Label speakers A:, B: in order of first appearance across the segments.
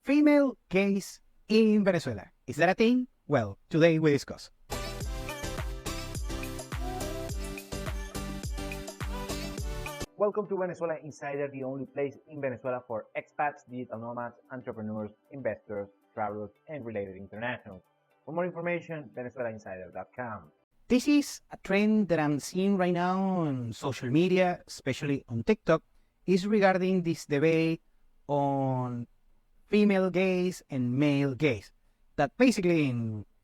A: Female gays in Venezuela. Is that a thing? Well, today we discuss.
B: Welcome to Venezuela Insider, the only place in Venezuela for expats, digital nomads, entrepreneurs, investors, travelers, and related internationals. For more information, venezuelainsider.com.
A: This is a trend that I'm seeing right now on social media, especially on TikTok, is regarding this debate on female gays and male gays. That basically,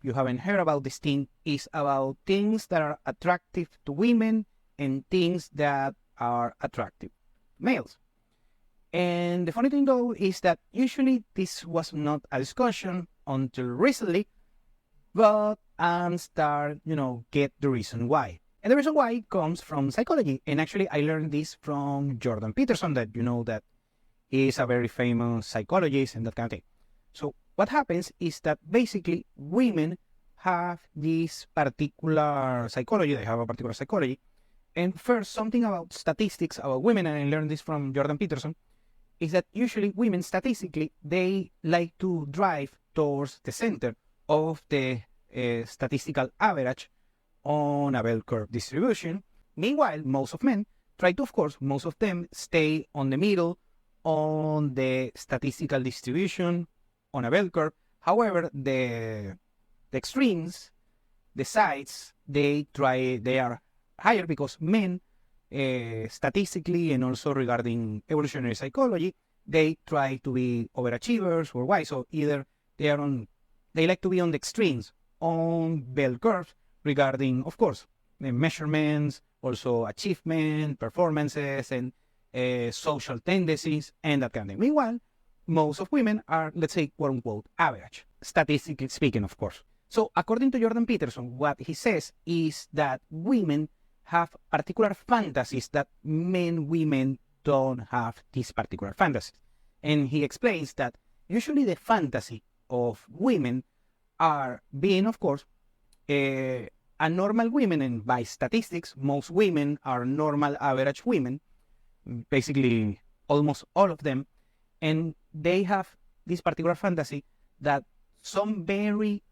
A: you haven't heard about this thing, is about things that are attractive to women and things that are attractive to males. And the funny thing though is that usually this was not a discussion until recently, but I'm get the reason why. And the reason why comes from psychology. And actually I learned this from Jordan Peterson, that that is a very famous psychologist and that kind of thing. So what happens is that basically women have this particular psychology, they have a particular psychology. And first, something about statistics about women, and I learned this from Jordan Peterson, is that usually women statistically, they like to drive towards the center of the statistical average on a bell curve distribution. Meanwhile, most of men try to, of course, most of them stay on the middle on the statistical distribution on a bell curve. However, the extremes, the sides, they are higher because men, statistically and also regarding evolutionary psychology, they try to be overachievers or why. So either they like to be on the extremes on bell curves regarding, of course, the measurements, also achievement, performances, and social tendencies, and that kind of thing. Meanwhile, most of women are, let's say, quote unquote, average, statistically speaking, of course. So according to Jordan Peterson, what he says is that women have particular fantasies that women don't have these particular fantasies. And he explains that usually the fantasy of women are being, of course, a normal women, and by statistics, most women are normal average women, basically almost all of them, and they have this particular fantasy that some very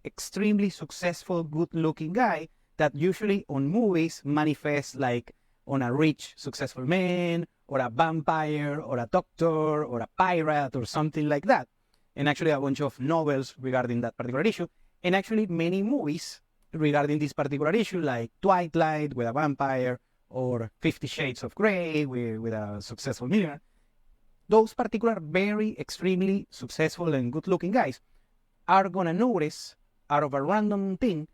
A: extremely successful, good-looking guy that usually on movies manifests like on a rich, successful man, or a vampire, or a doctor, or a pirate, or something like that. And actually a bunch of novels regarding that particular issue, and actually many movies regarding this particular issue, like Twilight with a vampire, or 50 Shades of Grey with a successful millionaire. Those particular very extremely successful and good-looking guys are gonna notice out of a random thing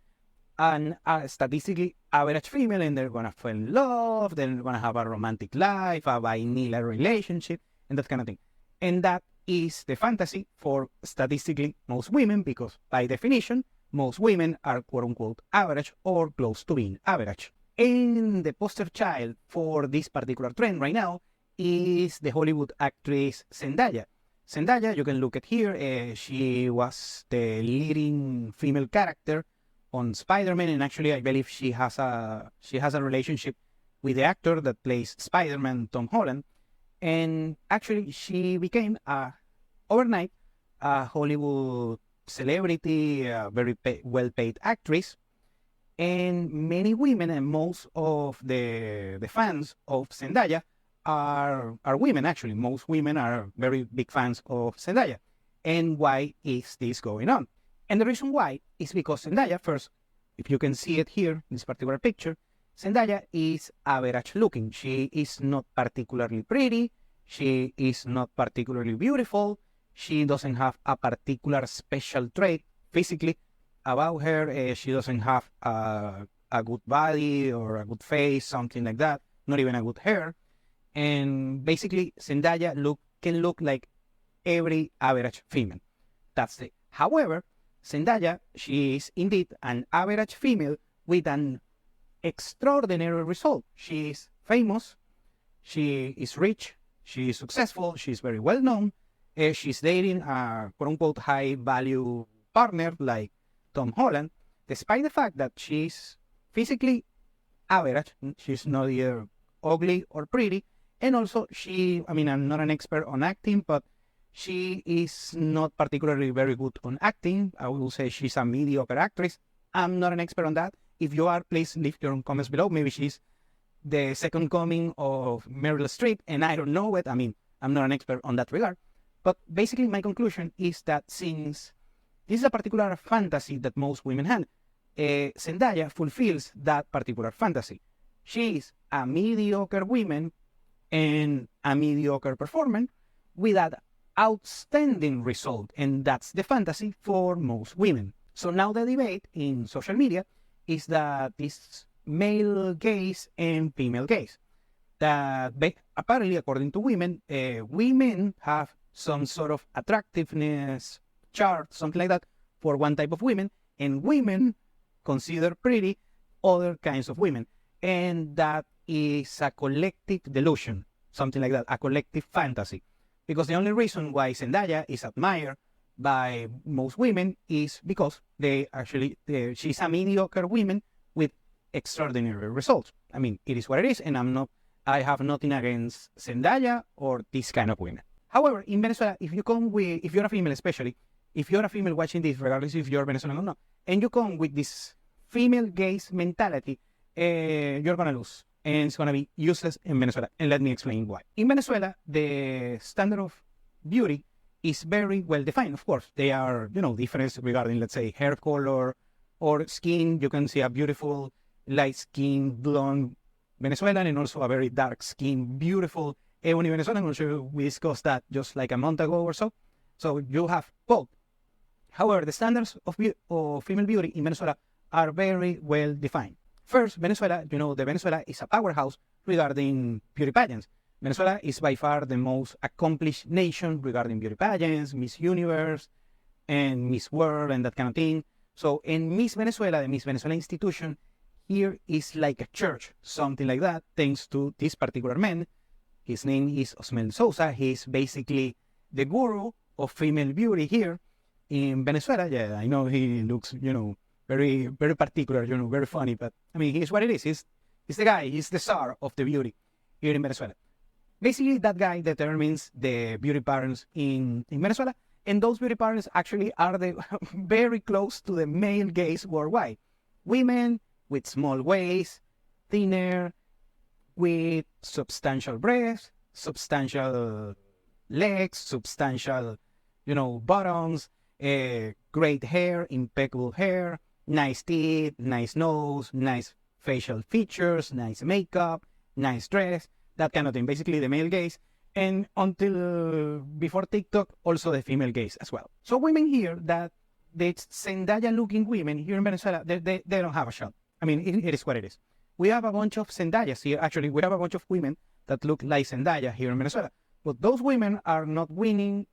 A: and a statistically average female, and they're gonna fall in love, they're gonna have a romantic life, a vanilla relationship, and that kind of thing. And that is the fantasy for statistically most women, because by definition, most women are quote-unquote average or close to being average. And the poster child for this particular trend right now is the Hollywood actress Zendaya. Zendaya, you can look at here, she was the leading female character on Spider-Man, and actually I believe she has a relationship with the actor that plays Spider-Man, Tom Holland. And actually she became overnight a Hollywood celebrity, a very well-paid actress. And many women, and most of the fans of Zendaya are women. Actually, most women are very big fans of Zendaya. And why is this going on? And the reason why is because Zendaya, first, if you can see it here in this particular picture, Zendaya is average looking. She is not particularly pretty. She is not particularly beautiful. She doesn't have a particular special trait physically about her. She doesn't have a good body or a good face, something like that. Not even a good hair. And basically, Zendaya can look like every average female. That's it. However, Zendaya, she is indeed an average female with an extraordinary result. She is famous, she is rich, she is successful, she is very well known. She's dating a quote-unquote high-value partner like Tom Holland, despite the fact that she's physically average. She's not either ugly or pretty. And also I'm not an expert on acting, but She is not particularly very good on acting. I will say she's a mediocre actress. I'm not an expert on that. If you are, please leave your comments below. Maybe she's the second coming of Meryl Streep, and I don't know it. I mean, I'm not an expert on that regard. But basically, my conclusion is that since this is a particular fantasy that most women have, Zendaya fulfills that particular fantasy. She is a mediocre woman and a mediocre performer with an outstanding result, and that's the fantasy for most women. So now the debate in social media is that this male gaze and female gaze. That apparently, according to women, women have some sort of attractiveness chart, something like that, for one type of women, and women consider pretty other kinds of women. And that is a collective delusion, something like that, a collective fantasy. Because the only reason why Zendaya is admired by most women is because she's a mediocre woman with extraordinary results. I mean, it is what it is, and I have nothing against Zendaya or this kind of women. However, in Venezuela, if you're a female especially, if you're a female watching this, regardless if you're Venezuelan or not, and you come with this female gaze mentality, you're gonna lose. And it's gonna be useless in Venezuela. And let me explain why. In Venezuela, the standard of beauty is very well defined. Of course, they are, different regarding, let's say, hair color or skin. You can see a beautiful light skin, blonde Venezuelan, and also a very dark skin, beautiful ebony Venezuelan. I'm sure we discussed that just like a month ago or so. So you have both. However, the standards of female beauty in Venezuela are very well defined. First, Venezuela, Venezuela is a powerhouse regarding beauty pageants. Venezuela is by far the most accomplished nation regarding beauty pageants, Miss Universe, and Miss World, and that kind of thing. So in Miss Venezuela, the Miss Venezuela institution here is like a church, something like that, thanks to this particular man. His name is Osmel Sousa. He's basically the guru of female beauty here in Venezuela. Yeah, I know he looks, very, very particular, very funny, but I mean, he's what it is. He's the guy, he's the czar of the beauty here in Venezuela. Basically, that guy determines the beauty patterns in Venezuela, and those beauty patterns actually are very close to the male gaze worldwide. Women with small waists, thinner, with substantial breasts, substantial legs, substantial, bottoms, great hair, impeccable hair, nice teeth, nice nose, nice facial features, nice makeup, nice dress, that kind of thing. Basically, the male gaze. And until before TikTok, also the female gaze as well. So women here, that the Zendaya-looking women here in Venezuela, they don't have a shot. I mean, it is what it is. We have a bunch of Zendayas here. Actually, we have a bunch of women that look like Zendaya here in Venezuela. But those women are not winning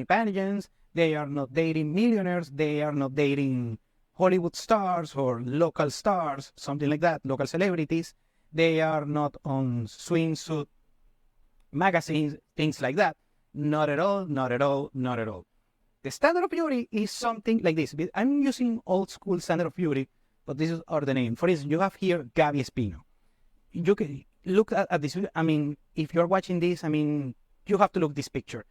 A: pageants. They are not dating millionaires. They are not dating Hollywood stars or local stars, something like that, local celebrities. They are not on swimsuit magazines, things like that. Not at all, not at all, not at all. The standard of beauty is something like this. I'm using old school standard of beauty, but this is the name. For instance, you have here Gaby Espino. You can look at this. I mean, if you're watching this, I mean, you have to look this picture.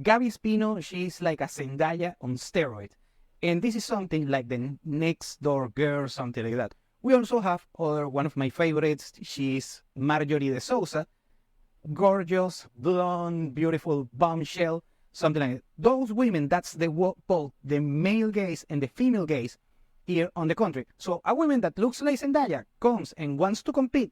A: Gaby Espino, she's like a Zendaya on steroids. And this is something like the next door girl, something like that. We also have one of my favorites. She's Marjorie de Souza. Gorgeous, blonde, beautiful bombshell, something like that. Those women, that's both the male gaze and the female gaze here on the country. So a woman that looks like Zendaya comes and wants to compete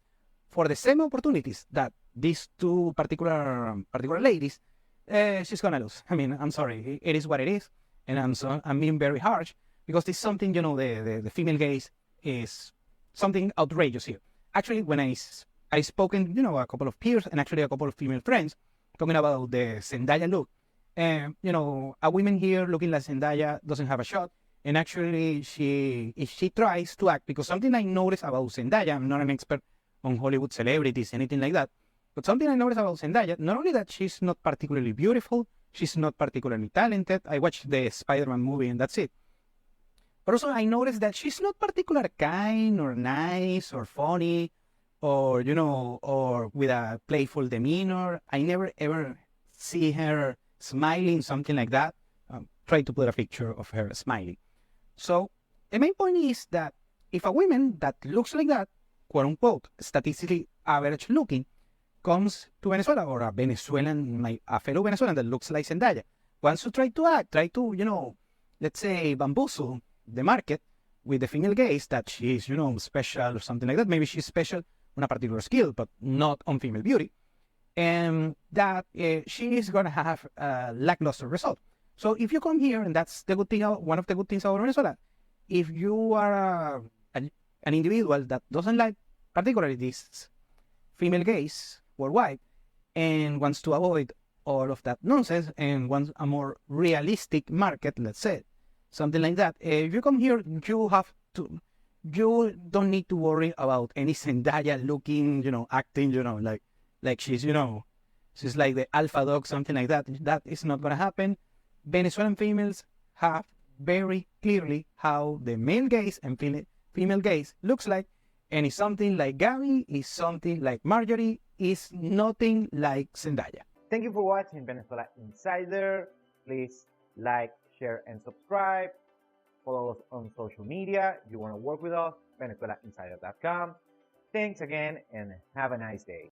A: for the same opportunities that these two particular ladies, she's gonna lose. I mean, I'm sorry, it is what it is, and I'm being very harsh because it's something, the female gaze is something outrageous here. Actually, when I spoken, a couple of peers and actually a couple of female friends talking about the Zendaya look. A woman here looking like Zendaya doesn't have a shot. And actually, if she tries to act, because something I noticed about Zendaya, I'm not an expert on Hollywood celebrities, anything like that, but something I noticed about Zendaya, not only that she's not particularly beautiful, she's not particularly talented. I watched the Spider-Man movie and that's it. But also I noticed that she's not particularly kind or nice or funny or with a playful demeanor. I never ever see her smiling, something like that. Try to put a picture of her smiling. So the main point is that if a woman that looks like that, quote unquote, statistically average looking, comes to Venezuela, or a Venezuelan, a fellow Venezuelan that looks like Zendaya, wants to try to, let's say, bamboozle the market with the female gaze that she is, special or something like that. Maybe she's special on a particular skill, but not on female beauty. And that she is going to have a lackluster result. So if you come here, and that's the good thing, one of the good things about Venezuela, if you are an individual that doesn't like particularly this female gaze worldwide and wants to avoid all of that nonsense and wants a more realistic market, let's say, something like that. If you come here, you don't need to worry about any Zendaya looking, acting, like she's like the alpha dog, something like that. That is not going to happen. Venezuelan females have very clearly how the male gaze and female gaze looks like, and it's something like Gabby, is something like Marjorie, is nothing like Zendaya.
B: Thank you for watching Venezuela Insider. Please like, share, and subscribe. Follow us on social media. If you want to work with us, VenezuelaInsider.com. Thanks again, and have a nice day.